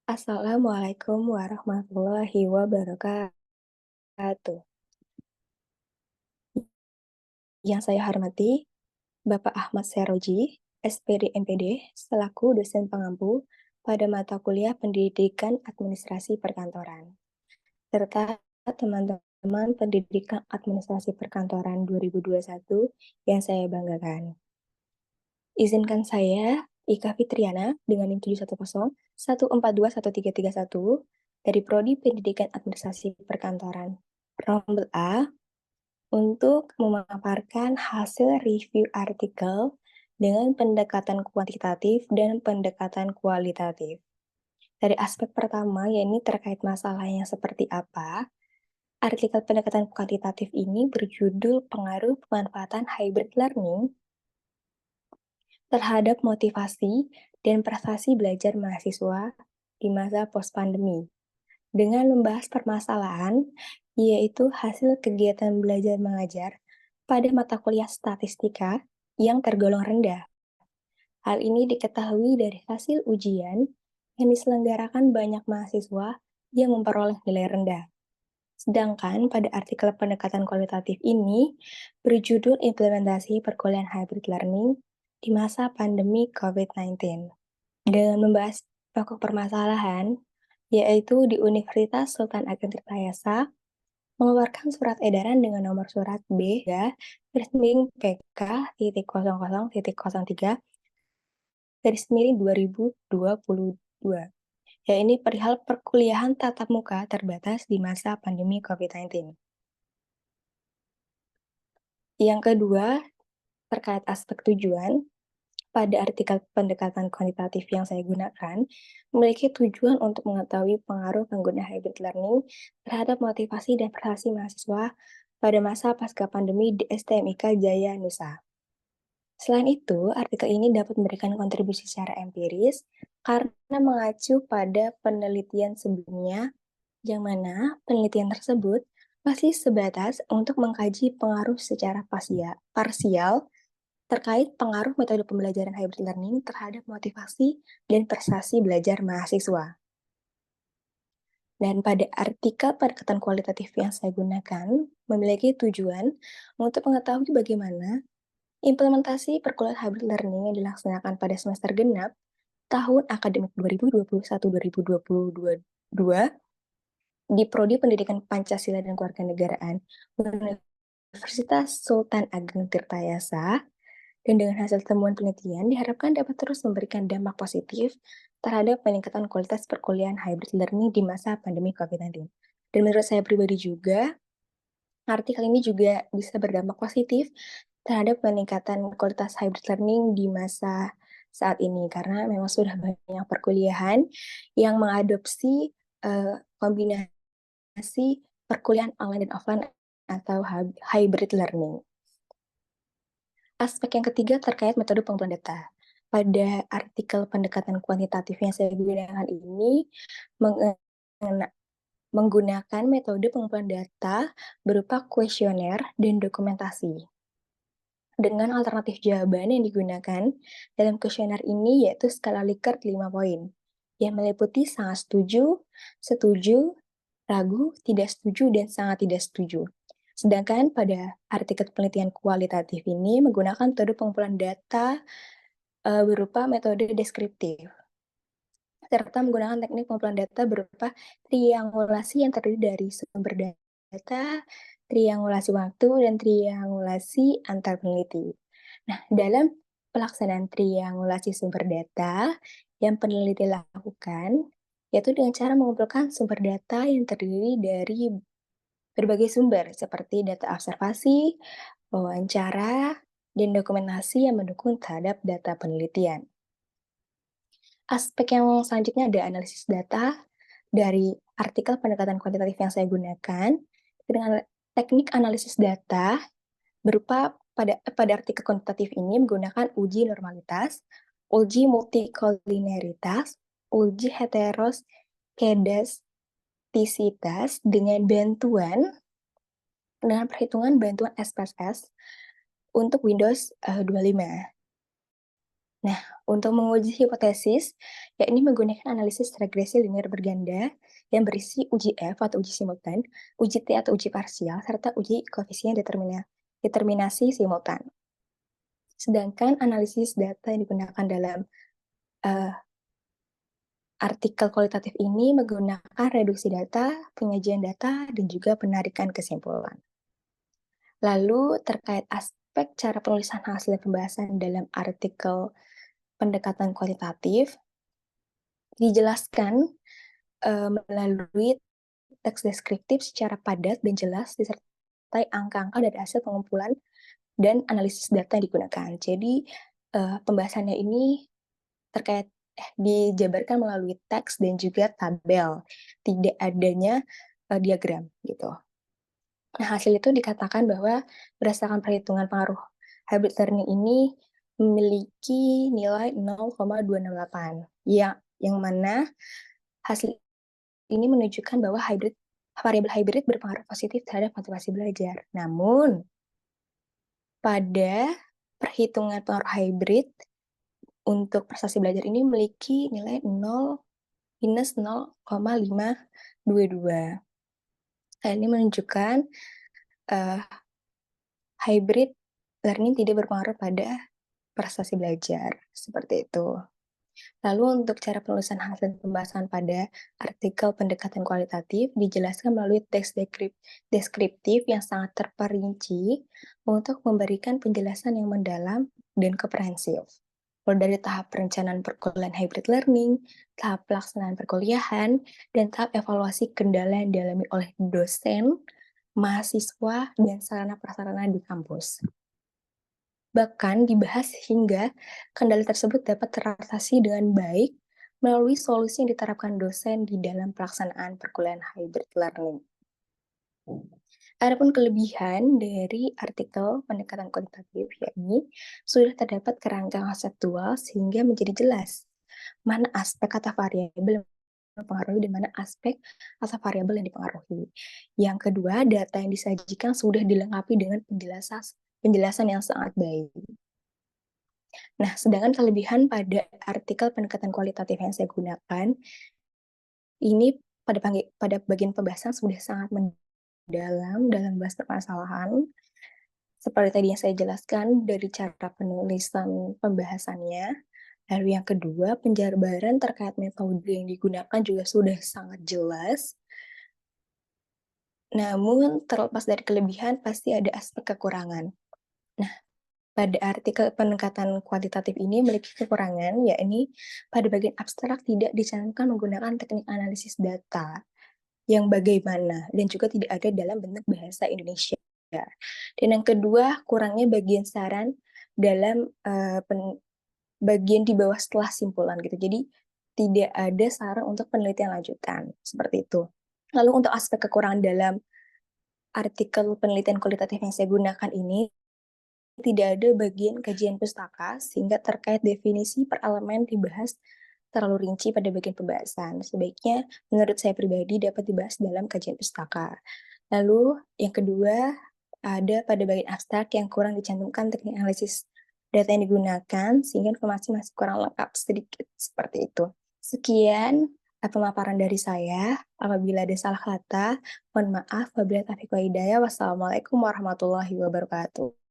Assalamualaikum warahmatullahi wabarakatuh. Yang saya hormati, Bapak Ahmad Seroji, SPD MPD, selaku dosen pengampu pada mata kuliah Pendidikan Administrasi Perkantoran, serta teman-teman Pendidikan Administrasi Perkantoran 2021 yang saya banggakan. Izinkan saya, Ika Fitriana, dengan NIM 710-142-1331 dari Prodi Pendidikan Administrasi Perkantoran, Rombel A, untuk memaparkan hasil review artikel dengan pendekatan kuantitatif dan pendekatan kualitatif. Dari aspek pertama, yakni terkait masalahnya seperti apa, artikel pendekatan kuantitatif ini berjudul Pengaruh Pemanfaatan Hybrid Learning terhadap motivasi dan prestasi belajar mahasiswa di masa post-pandemi, dengan membahas permasalahan, yaitu hasil kegiatan belajar mengajar pada mata kuliah statistika yang tergolong rendah. Hal ini diketahui dari hasil ujian yang diselenggarakan banyak mahasiswa yang memperoleh nilai rendah. Sedangkan pada artikel pendekatan kualitatif ini berjudul Implementasi Perkuliahan Hybrid Learning di masa pandemi COVID-19. Dengan membahas pokok permasalahan, yaitu di Universitas Sultan Ageng Tirtayasa mengeluarkan surat edaran dengan nomor surat B/PK-003/2022, yaitu perihal perkuliahan tatap muka terbatas di masa pandemi COVID-19. Yang kedua, terkait aspek tujuan, pada artikel pendekatan kuantitatif yang saya gunakan, memiliki tujuan untuk mengetahui pengaruh pengguna hybrid learning terhadap motivasi dan prestasi mahasiswa pada masa pasca pandemi di STMIK Jaya Nusa. Selain itu, artikel ini dapat memberikan kontribusi secara empiris karena mengacu pada penelitian sebelumnya, yang mana penelitian tersebut masih sebatas untuk mengkaji pengaruh secara parsial terkait pengaruh metode pembelajaran hybrid learning terhadap motivasi dan prestasi belajar mahasiswa. Dan pada artikel pendekatan kualitatif yang saya gunakan, memiliki tujuan untuk mengetahui bagaimana implementasi perkuliahan hybrid learning yang dilaksanakan pada semester genap tahun akademik 2021-2022 di Prodi Pendidikan Pancasila dan Kewarganegaraan Universitas Sultan Ageng Tirtayasa. Dan dengan hasil temuan penelitian, diharapkan dapat terus memberikan dampak positif terhadap peningkatan kualitas perkuliahan hybrid learning di masa pandemi COVID-19. Dan menurut saya pribadi juga, artikel ini juga bisa berdampak positif terhadap peningkatan kualitas hybrid learning di masa saat ini, karena memang sudah banyak perkuliahan yang mengadopsi kombinasi perkuliahan online dan offline atau hybrid learning. Aspek yang ketiga terkait metode pengumpulan data. Pada artikel pendekatan kuantitatif yang saya gunakan ini menggunakan metode pengumpulan data berupa kuesioner dan dokumentasi. Dengan alternatif jawaban yang digunakan dalam kuesioner ini yaitu skala Likert 5 poin, yang meliputi sangat setuju, ragu, tidak setuju, dan sangat tidak setuju. Sedangkan pada artikel penelitian kualitatif ini menggunakan metode pengumpulan data berupa metode deskriptif, serta menggunakan teknik pengumpulan data berupa triangulasi yang terdiri dari sumber data, triangulasi waktu, dan triangulasi antar peneliti. Nah, dalam pelaksanaan triangulasi sumber data yang peneliti lakukan, yaitu dengan cara mengumpulkan sumber data yang terdiri dari berbagai sumber seperti data observasi, wawancara, dan dokumentasi yang mendukung terhadap data penelitian. Aspek yang selanjutnya ada analisis data dari artikel pendekatan kuantitatif yang saya gunakan dengan teknik analisis data berupa pada artikel kuantitatif ini menggunakan uji normalitas, uji multikolineritas, uji heteroskedastisitas dengan perhitungan bantuan SPSS untuk Windows 25. Nah, Untuk menguji hipotesis, yakni menggunakan analisis regresi linear berganda yang berisi uji F atau uji simultan, uji T atau uji parsial, serta uji koefisien determinasi simultan. Sedangkan analisis data yang digunakan dalam artikel kualitatif ini menggunakan reduksi data, penyajian data, dan juga penarikan kesimpulan. Lalu terkait aspek cara penulisan hasil pembahasan dalam artikel pendekatan kualitatif, dijelaskan melalui teks deskriptif secara padat dan jelas disertai angka-angka dari hasil pengumpulan dan analisis data yang digunakan. Jadi pembahasannya ini terkait dijabarkan melalui teks dan juga tabel, tidak adanya diagram gitu. Nah, hasil itu dikatakan bahwa berdasarkan perhitungan pengaruh hybrid learning ini memiliki nilai 0,268, yang mana hasil ini menunjukkan bahwa variabel hybrid berpengaruh positif terhadap motivasi belajar. Namun, pada perhitungan pengaruh hybrid untuk prestasi belajar ini memiliki nilai 0 minus 0,522. Ini menunjukkan hybrid learning tidak berpengaruh pada prestasi belajar, seperti itu. Lalu untuk cara penulisan hasil pembahasan pada artikel pendekatan kualitatif dijelaskan melalui teks deskriptif yang sangat terperinci untuk memberikan penjelasan yang mendalam dan komprehensif. Mulai dari tahap perencanaan perkuliahan hybrid learning, tahap pelaksanaan perkuliahan, dan tahap evaluasi kendala yang dialami oleh dosen, mahasiswa, dan sarana-prasarana di kampus. Bahkan dibahas hingga kendala tersebut dapat teratasi dengan baik melalui solusi yang diterapkan dosen di dalam pelaksanaan perkuliahan hybrid learning. Adapun kelebihan dari artikel pendekatan kualitatif, yakni sudah terdapat kerangka konseptual sehingga menjadi jelas mana aspek atau variabel yang mempengaruhi dan mana aspek atau variabel yang dipengaruhi. Yang kedua, data yang disajikan sudah dilengkapi dengan penjelasan yang sangat baik. Nah, sedangkan kelebihan pada artikel pendekatan kualitatif yang saya gunakan, ini pada bagian pembahasan sudah sangat mendalam dalam membahas permasalahan. Seperti tadi yang saya jelaskan dari cara penulisan pembahasannya. Lalu yang kedua, penjabaran terkait metode yang digunakan juga sudah sangat jelas. Namun, terlepas dari kelebihan, pasti ada aspek kekurangan. Nah, pada artikel pendekatan kuantitatif ini memiliki kekurangan, yakni pada bagian abstrak tidak dicantumkan menggunakan teknik analisis data yang bagaimana, dan juga tidak ada dalam bentuk bahasa Indonesia. Dan yang kedua, kurangnya bagian saran dalam bagian di bawah setelah simpulan gitu. Jadi tidak ada saran untuk penelitian lanjutan, seperti itu. Lalu untuk aspek kekurangan dalam artikel penelitian kualitatif yang saya gunakan ini, tidak ada bagian kajian pustaka, sehingga terkait definisi per elemen dibahas terlalu rinci pada bagian pembahasan. Sebaiknya, menurut saya pribadi, dapat dibahas dalam kajian pustaka. Lalu, yang kedua, ada pada bagian abstrak yang kurang dicantumkan teknik analisis data yang digunakan, sehingga informasi masih kurang lengkap sedikit, seperti itu. Sekian pemaparan dari saya. Apabila ada salah kata, mohon maaf. Wabillahi taufiq wal hidayah. Wassalamualaikum warahmatullahi wabarakatuh.